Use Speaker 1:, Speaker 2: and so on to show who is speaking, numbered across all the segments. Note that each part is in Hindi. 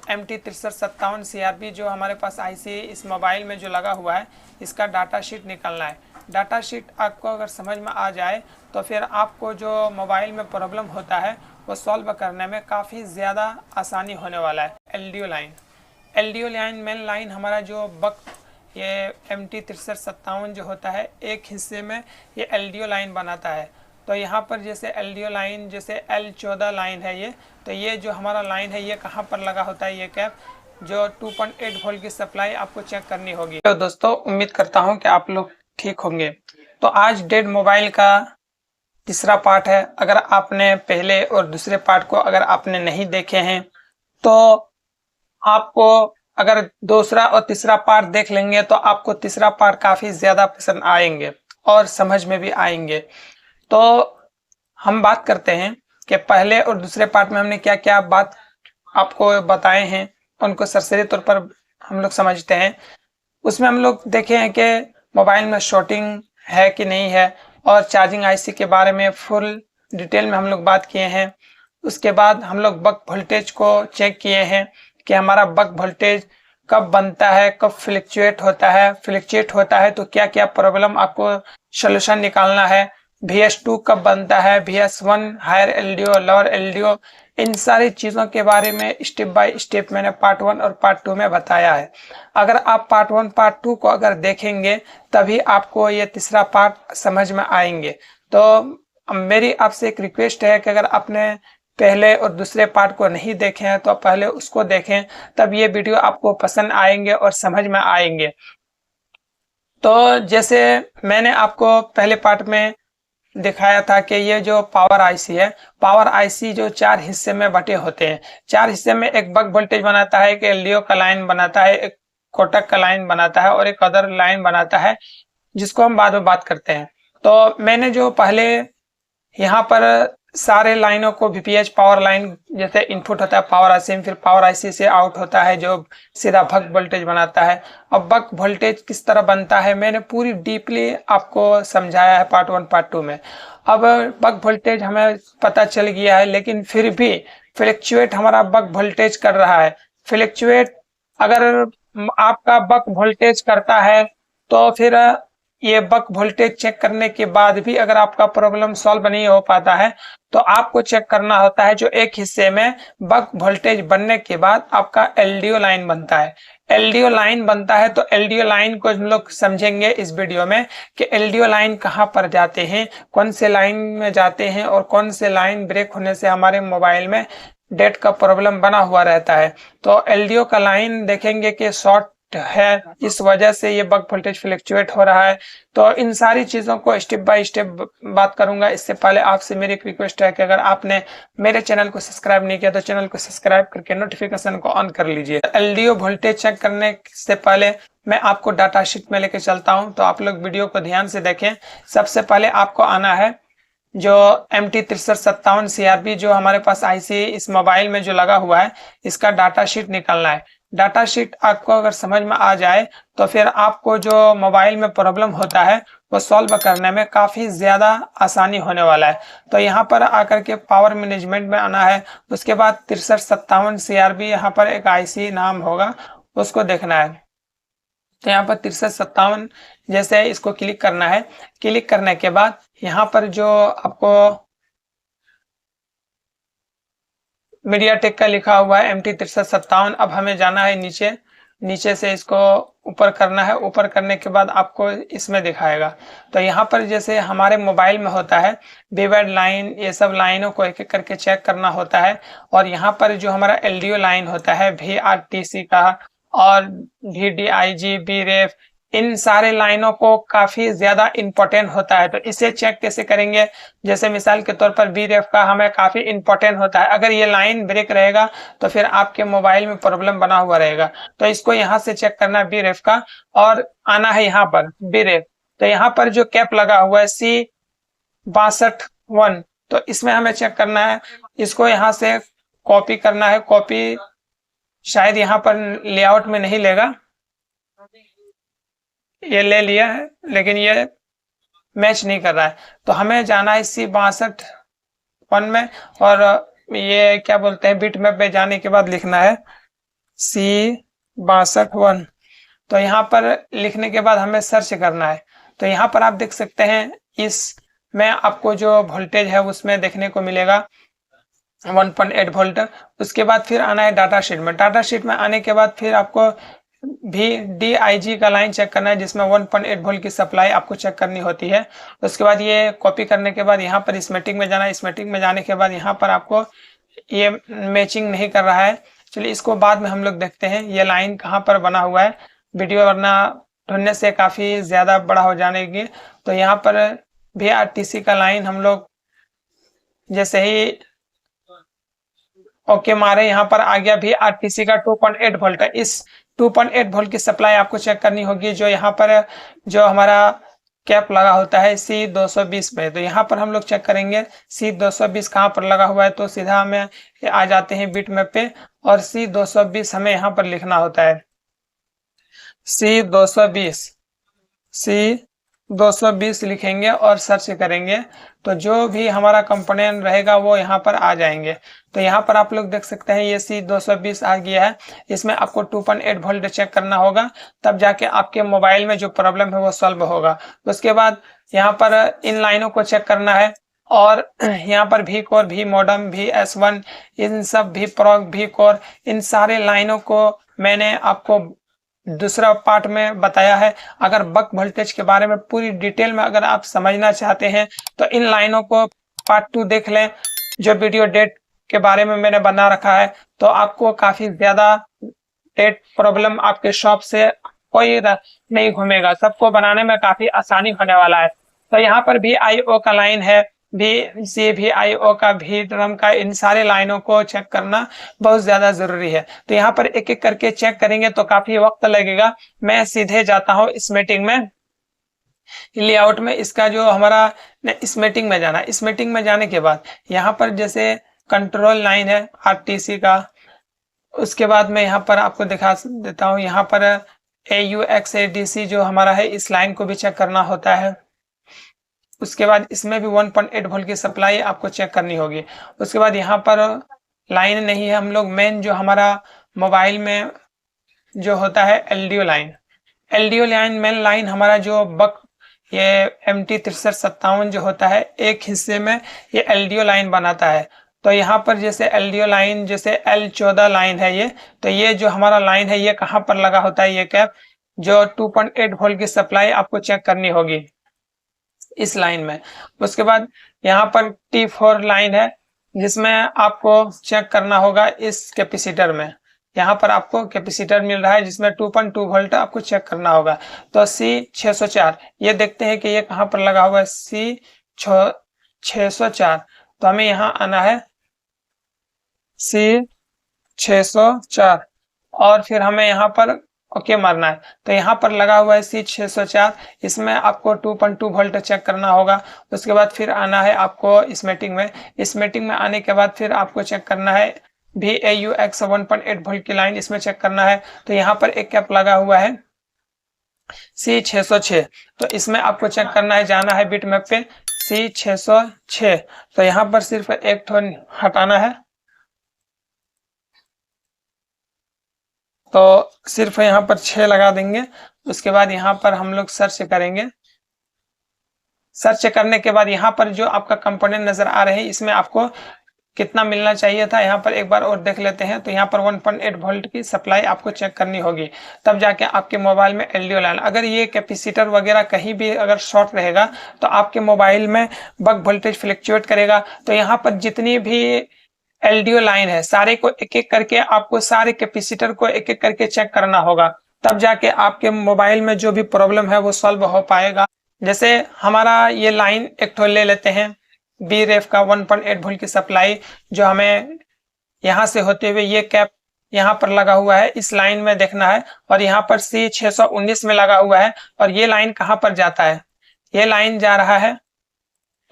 Speaker 1: MT6357 CRB जो हमारे पास आईसी इस मोबाइल में जो लगा हुआ है, इसका डाटा शीट निकालना है। डाटा शीट आपको अगर समझ में आ जाए तो फिर आपको जो मोबाइल में प्रॉब्लम होता है वो सॉल्व करने में काफ़ी ज़्यादा आसानी होने वाला है। एलडीओ लाइन मेन लाइन हमारा जो ये MT6357 जो होता है, एक हिस्से में ये एलडीओ लाइन बनाता है। तो यहाँ पर जैसे एलडीओ लाइन जैसे L14 लाइन है ये, तो ये जो हमारा लाइन है ये कहाँ पर लगा होता है, ये कैप जो 2.8 वोल्ट की सप्लाई आपको चेक करनी होगी। तो दोस्तों उम्मीद करता हूँ कि आप लोग ठीक होंगे। तो आज डेड मोबाइल का तीसरा पार्ट है। अगर आपने पहले और दूसरे पार्ट को अगर आपने नहीं देखे हैं तो आपको अगर दूसरा और तीसरा पार्ट देख लेंगे तो आपको तीसरा पार्ट काफ़ी ज़्यादा पसंद आएंगे और समझ में भी आएंगे। तो हम बात करते हैं कि पहले और दूसरे पार्ट में हमने क्या क्या बात आपको बताए हैं, उनको सरसरी तौर पर हम लोग समझते हैं। उसमें हम लोग देखे हैं कि मोबाइल में शॉर्टिंग है कि नहीं है, और चार्जिंग आईसी के बारे में फुल डिटेल में हम लोग बात किए हैं। उसके बाद हम लोग बक वोल्टेज को चेक किए हैं कि हमारा बक वोल्टेज कब बनता है, कब फ्लक्चुएट होता है तो क्या क्या प्रॉब्लम आपको सोल्यूशन निकालना है। VS2 कब बनता है, VS1 higher LDO lower LDO, इन सारी चीज़ों के बारे में स्टेप बाय स्टेप मैंने पार्ट 1 और पार्ट 2 में बताया है। अगर आप पार्ट 1 पार्ट 2 को अगर देखेंगे तभी आपको ये तीसरा पार्ट समझ में आएंगे। तो मेरी आपसे एक रिक्वेस्ट है कि अगर आपने पहले और दूसरे पार्ट को नहीं देखे हैं तो पहले उसको देखें, तब ये वीडियो आपको पसंद आएंगे और समझ में आएंगे। तो जैसे मैंने आपको पहले पार्ट में दिखाया था कि ये जो पावर आईसी है, पावर आईसी जो 4 हिस्से में बटे होते हैं। 4 हिस्से में एक बक वोल्टेज बनाता है, एक एलडीओ का लाइन बनाता है, एक कोटक का लाइन बनाता है और एक अदर लाइन बनाता है जिसको हम बाद में बात करते हैं। तो मैंने जो पहले यहाँ पर सारे लाइनों को VPH पावर लाइन जैसे इनपुट होता है पावर आईसी में, फिर पावर आईसी से आउट होता है जो सीधा बक वोल्टेज बनाता है। अब बक वोल्टेज किस तरह बनता है मैंने पूरी डीपली आपको समझाया है पार्ट 1 पार्ट 2 में। अब बक वोल्टेज हमें पता चल गया है, लेकिन फिर भी फ्लक्चुएट हमारा बक वोल्टेज कर रहा है। फ्लक्चुएट अगर आपका बक वोल्टेज करता है तो फिर ये बक वोल्टेज चेक करने के बाद भी अगर आपका प्रॉब्लम सॉल्व नहीं हो पाता है तो आपको चेक करना होता है जो एक हिस्से में बक वोल्टेज बनने के बाद आपका एलडीओ लाइन बनता है। एलडीओ लाइन बनता है तो एलडीओ लाइन को हम लोग समझेंगे इस वीडियो में कि एलडीओ लाइन कहाँ पर जाते हैं, कौन से लाइन में जाते हैं और कौन से लाइन ब्रेक होने से हमारे मोबाइल में डेट का प्रॉब्लम बना हुआ रहता है। तो एलडीओ का लाइन देखेंगे कि शॉर्ट है, इस वजह से ये बक वोल्टेज फ्लक्चुएट हो रहा है। तो इन सारी चीजों को स्टेप बाय स्टेप बात करूंगा। इससे पहले आपसे मेरी एक रिक्वेस्ट है कि अगर आपने मेरे चैनल को सब्सक्राइब नहीं किया तो चैनल को सब्सक्राइब करके नोटिफिकेशन को ऑन कर लीजिए। एलडीओ वोल्टेज चेक करने से पहले मैं आपको डाटा शीट में लेके चलता हूं, तो आप लोग वीडियो को ध्यान से देखें। सबसे पहले आपको आना है जो MT6357 CRB जो हमारे पास आईसी इस मोबाइल में जो लगा हुआ है, इसका डाटा शीट निकालना है। डाटा शीट आपको अगर समझ में आ जाए तो फिर आपको जो मोबाइल में प्रॉब्लम होता है वो सॉल्व करने में काफ़ी ज़्यादा आसानी होने वाला है। तो यहाँ पर आकर के पावर मैनेजमेंट में आना है। उसके बाद 6357 CRB यहाँ पर एक आईसी नाम होगा, उसको देखना है। तो यहाँ पर 6357 जैसे इसको क्लिक करना है। क्लिक करने के बाद यहाँ पर जो आपको मीडियाटेक का लिखा हुआ है MT6357, अब हमें जाना है नीचे, नीचे से इसको ऊपर करना है। ऊपर करने के बाद आपको इसमें दिखाएगा। तो यहाँ पर जैसे हमारे मोबाइल में होता है बीवेड लाइन, ये सब लाइनों को एक एक करके चेक करना होता है। और यहाँ पर जो हमारा एलडीओ लाइन होता है VRTC का और VDIG BREF, इन सारे लाइनों को काफी ज्यादा इंपॉर्टेंट होता है। तो इसे चेक कैसे करेंगे, जैसे मिसाल के तौर पर BREF का हमें काफी इंपॉर्टेंट होता है। अगर ये लाइन ब्रेक रहेगा तो फिर आपके मोबाइल में प्रॉब्लम बना हुआ रहेगा। तो इसको यहाँ से चेक करना है BREF का, और आना है यहाँ पर BREF। तो यहाँ पर जो कैप लगा हुआ है C62 तो इसमें हमें चेक करना है। इसको यहाँ से कॉपी करना है। कॉपी शायद यहाँ पर लेआउट में नहीं लेगा, ये ले लिया है लेकिन ये मैच नहीं कर रहा है। तो हमें जाना है C62 में, और ये क्या बोलते हैं बिट मैप पे जाने के बाद लिखना है C62 तो यहाँ पर लिखने के बाद हमें सर्च करना है। तो यहाँ पर आप देख सकते हैं इसमें आपको जो वोल्टेज है उसमें देखने को मिलेगा 1.8 वोल्ट। उसके बाद फिर आना है डाटा शीट में। डाटा शीट में आने के बाद फिर आपको भी DIG का लाइन चेक करना है जिसमें 1.8 वोल्ट की सप्लाई आपको चेक करनी होती है। उसके बाद ये कॉपी करने के बाद यहाँ पर स्मेटिक में जाना है। स्मेटिक में जाने के बाद यहाँ पर आपको ये मैचिंग नहीं कर रहा है, चलिए इसको बाद में हम लोग देखते हैं ये लाइन कहाँ पर बना हुआ है, वीडियो वरना ढूंढने से काफ़ी ज़्यादा बड़ा हो जाएगी। तो यहाँ पर VRTC का लाइन हम लोग जैसे ही ओके मारे यहाँ पर आ गया VRTC का 2.8 वोल्ट है। इस 2.8 वोल्ट की सप्लाई आपको चेक करनी होगी जो यहाँ पर जो हमारा कैप लगा होता है C220 पे। तो यहाँ पर हम लोग चेक करेंगे C220 कहाँ पर लगा हुआ है, तो सीधा हमें आ जाते हैं बिट मैप पे और C220 हमें यहाँ पर लिखना होता है C220 लिखेंगे और सर्च करेंगे तो जो भी हमारा कंपोनेंट रहेगा वो यहाँ पर आ जाएंगे। तो यहाँ पर आप लोग देख सकते हैं ये C220 आ गया है। इसमें आपको 2.8 वोल्ट चेक करना होगा तब जाके आपके मोबाइल में जो प्रॉब्लम है वो सॉल्व होगा। उसके बाद यहाँ पर इन लाइनों को चेक करना है और यहाँ पर भी कोर भी मॉडम भी S1 इन सब भी प्रॉग भी कोर इन सारे लाइनों को मैंने आपको दूसरा पार्ट में बताया है। अगर बक वोल्टेज के बारे में पूरी डिटेल में अगर आप समझना चाहते हैं तो इन लाइनों को पार्ट 2 देख लें जो वीडियो डेट के बारे में मैंने बना रखा है। तो आपको काफी ज्यादा डेट प्रॉब्लम आपके शॉप से कोई नहीं घूमेगा, सबको बनाने में काफी आसानी होने वाला है। तो यहाँ पर भी IO का लाइन है VCVIO का भी ड्रम का, इन सारे लाइनों को चेक करना बहुत ज्यादा जरूरी है। तो यहाँ पर एक एक करके चेक करेंगे तो काफी वक्त लगेगा। मैं सीधे जाता हूँ इस मीटिंग में, लेआउट में इसका जो हमारा इस मीटिंग में जाना। इस मीटिंग में जाने के बाद यहाँ पर जैसे कंट्रोल लाइन है RTC का, उसके बाद मैं यहाँ पर आपको दिखा देता हूँ। यहाँ पर AUXADC जो हमारा है इस लाइन को भी चेक करना होता है। उसके बाद इसमें भी 1.8 वोल्ट की सप्लाई आपको चेक करनी होगी। उसके बाद यहाँ पर लाइन नहीं है, हम लोग मेन जो हमारा मोबाइल में जो होता है LDO लाइन मेन लाइन हमारा जो बक ये MT6357 जो होता है एक हिस्से में ये LDO लाइन बनाता है। तो यहाँ पर जैसे LDO लाइन जैसे L14 लाइन है ये, तो ये जो हमारा लाइन है ये कहाँ पर लगा होता है, ये कैप जो 2.8 वोल्ट की सप्लाई आपको चेक करनी होगी इस लाइन में। उसके बाद यहाँ पर T4 लाइन है जिसमें आपको चेक करना होगा इस कैपेसिटर में। यहाँ पर आपको कैपेसिटर मिल रहा है जिसमें 2.2 वोल्ट आपको चेक करना होगा। तो C604 ये देखते हैं कि ये कहाँ पर लगा हुआ है C604। तो हमें यहाँ आना है C604 और फिर हमें यहाँ पर ओके मारना है। तो यहाँ पर लगा हुआ है C604, इसमें आपको 2.2 वोल्ट चेक करना होगा। उसके बाद फिर आना है आपको इस मीटिंग में। इस मीटिंग में आने के बाद फिर आपको चेक करना है VAUX 1.8 वोल्ट की लाइन, इसमें चेक करना है। तो यहाँ पर एक कैप लगा हुआ है C606, तो इसमें आपको चेक करना है, जाना है बिट मैप पे C606। तो यहाँ पर सिर्फ एक ठोन हटाना है, तो सिर्फ यहाँ पर 6 लगा देंगे। उसके बाद यहाँ पर हम लोग सर्च करेंगे। सर्च करने के बाद यहाँ पर जो आपका कंपोनेंट नजर आ रहे हैं इसमें आपको कितना मिलना चाहिए था यहाँ पर एक बार और देख लेते हैं। तो यहाँ पर 1.8 वोल्ट की सप्लाई आपको चेक करनी होगी तब जाके आपके मोबाइल में LDO लाइन, अगर ये कैपेसिटर वगैरह कहीं भी अगर शॉर्ट रहेगा तो आपके मोबाइल में बक वोल्टेज फ्लक्चुएट करेगा। तो यहाँ पर जितनी भी LDO लाइन है सारे को एक एक करके आपको सारे कैपेसिटर को एक एक करके चेक करना होगा तब जाके आपके मोबाइल में जो भी प्रॉब्लम है वो सॉल्व हो पाएगा। जैसे हमारा ये लाइन एक ठो ले लेते हैं BREF का 1.8 वोल्ट की सप्लाई जो हमें यहाँ से होते हुए ये कैप यहाँ पर लगा हुआ है, इस लाइन में देखना है और यहाँ पर C619 में लगा हुआ है। और ये लाइन कहाँ पर जाता है, ये लाइन जा रहा है,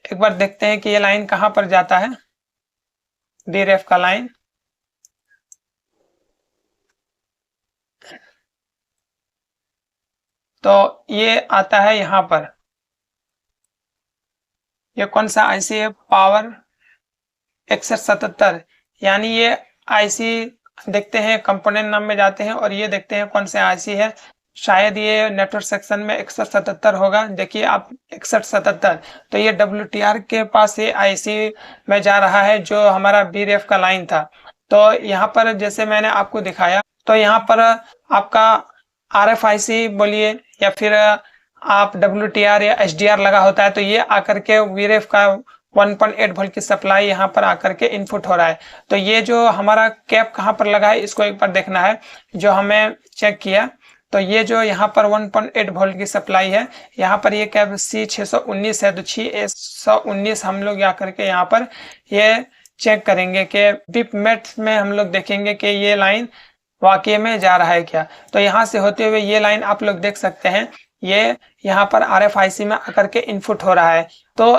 Speaker 1: एक बार देखते हैं कि ये लाइन कहाँ पर जाता है BREF का लाइन। तो ये आता है यहाँ पर, ये कौन सा IC है, पावर 6177, यानी ये IC देखते हैं कंपोनेंट नाम में जाते हैं और ये देखते हैं कौन से आईसी है। शायद ये नेटवर्क सेक्शन में 6177 होगा। देखिए आप 6177, तो ये WTR के पास ये आईसी में जा रहा है जो हमारा BREF का लाइन था। तो यहाँ पर जैसे मैंने आपको दिखाया, तो यहाँ पर आपका RFIC बोलिए या फिर आप WTR या HDR लगा होता है, तो ये आकर के BREF का 1.8 वोल्ट की सप्लाई यहाँ पर आकर के इनपुट हो रहा है। तो ये जो हमारा कैप कहाँ पर लगा है इसको एक बार देखना है। जो हमें चेक किया, तो ये जो यहाँ पर 1.8 वोल्ट की सप्लाई है, यहाँ पर ये कैप C619 है। तो 619 हम लोग आकर के यहाँ पर ये चेक करेंगे कि बिपमेट में हम लोग देखेंगे कि ये लाइन वाकई में जा रहा है क्या। तो यहाँ से होते हुए ये लाइन आप लोग देख सकते हैं, ये यहाँ पर RFIC में आकर के इनपुट हो रहा है। तो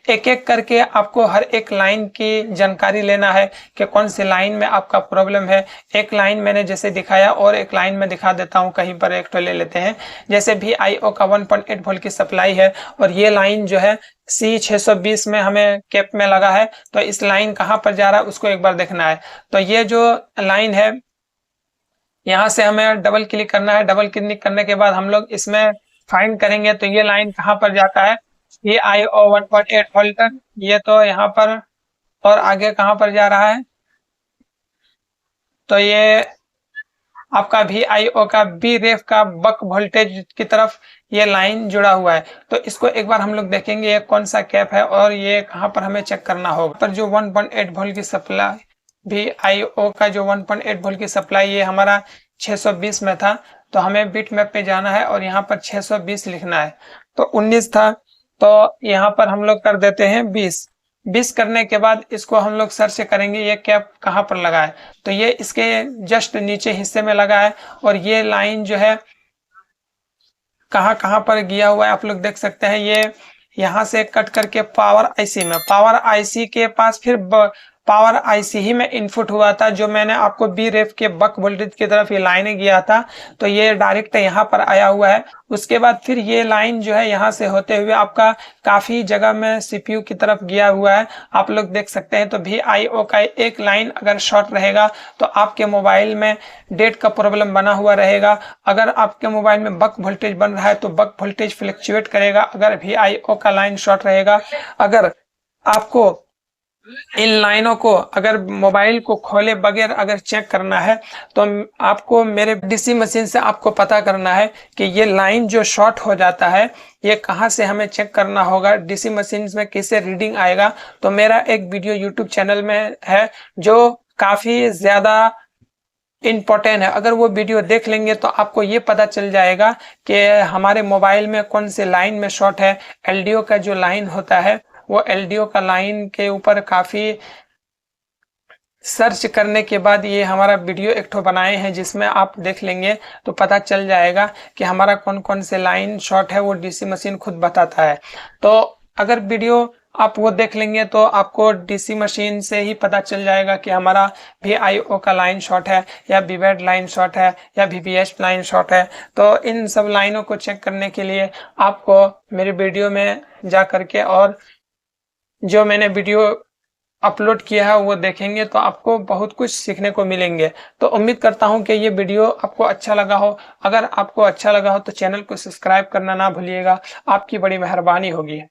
Speaker 1: एक एक करके आपको हर एक लाइन की जानकारी लेना है कि कौन सी लाइन में आपका प्रॉब्लम है। एक लाइन मैंने जैसे दिखाया और एक लाइन में दिखा देता हूँ, कहीं पर एक तो ले लेते हैं। जैसे VIO का 1.8 वोल्ट की सप्लाई है और ये लाइन जो है C620 में हमें कैप में लगा है। तो इस लाइन कहाँ पर जा रहा है उसको एक बार देखना है। तो ये जो लाइन है, यहाँ से हमें डबल क्लिक करना है। डबल क्लिक करने के बाद हम लोग इसमें फाइंड करेंगे तो ये लाइन कहाँ पर जाता है। ये IO 1.8 वोल्ट, ये तो यहाँ पर, और आगे कहाँ पर जा रहा है, तो ये आपका VIO का BREF का बक वोल्टेज की तरफ ये लाइन जुड़ा हुआ है। तो इसको एक बार हम लोग देखेंगे ये कौन सा कैप है और ये कहाँ पर हमें चेक करना होगा। पर जो 1.8 वोल्ट की सप्लाई, VIO का जो 1.8 वोल्ट की सप्लाई ये हमारा 620 में था, तो हमें बिट मैप पे जाना है और यहाँ पर 620 लिखना है। तो 19 था, तो यहाँ पर हम लोग कर देते हैं 20 करने के बाद इसको हम लोग सर्च करेंगे ये कैप कहाँ पर लगा है। तो ये इसके जस्ट नीचे हिस्से में लगा है और ये लाइन जो है कहाँ कहाँ पर गया हुआ है आप लोग देख सकते हैं। ये यहाँ से कट करके पावर IC में, पावर IC के पास फिर पावर IC ही में इनपुट हुआ था, जो मैंने आपको BREF के बक वोल्टेज की तरफ ये लाइन गया था, तो ये डायरेक्ट यहाँ पर आया हुआ है। उसके बाद फिर ये लाइन जो है यहाँ से होते हुए आपका काफी जगह में CPU की तरफ गया हुआ है, आप लोग देख सकते हैं। तो VIO का एक लाइन अगर शॉर्ट रहेगा तो आपके मोबाइल में डेट का प्रॉब्लम बना हुआ रहेगा। अगर आपके मोबाइल में बक वोल्टेज बन रहा है तो बक वोल्टेज फ्लक्चुएट करेगा अगर VIO का लाइन शॉर्ट रहेगा। अगर आपको इन लाइनों को अगर मोबाइल को खोले बगैर अगर चेक करना है तो आपको मेरे DC मशीन से आपको पता करना है कि ये लाइन जो शॉर्ट हो जाता है ये कहाँ से हमें चेक करना होगा, DC मशीन में कैसे रीडिंग आएगा। तो मेरा एक वीडियो YouTube चैनल में है जो काफी ज्यादा इम्पोर्टेंट है। अगर वो वीडियो देख लेंगे तो आपको ये पता चल जाएगा कि हमारे मोबाइल में कौन से लाइन में शॉर्ट है। LDO का जो लाइन होता है वो LDO का लाइन के ऊपर काफी सर्च करने के बाद ये हमारा वीडियो एक ठो बनाए हैं, जिसमें आप देख लेंगे तो पता चल जाएगा कि हमारा कौन कौन से लाइन शॉर्ट है, वो DC मशीन खुद बताता है। तो अगर वीडियो आप वो देख लेंगे तो आपको DC मशीन से ही पता चल जाएगा कि हमारा VIO का लाइन शॉर्ट है या VBAD लाइन शॉर्ट है या VBH लाइन शॉर्ट है। तो इन सब लाइनों को चेक करने के लिए आपको मेरे वीडियो में जा करके और जो मैंने वीडियो अपलोड किया है वो देखेंगे तो आपको बहुत कुछ सीखने को मिलेंगे। तो उम्मीद करता हूं कि ये वीडियो आपको अच्छा लगा हो। अगर आपको अच्छा लगा हो तो चैनल को सब्सक्राइब करना ना भूलिएगा, आपकी बड़ी मेहरबानी होगी।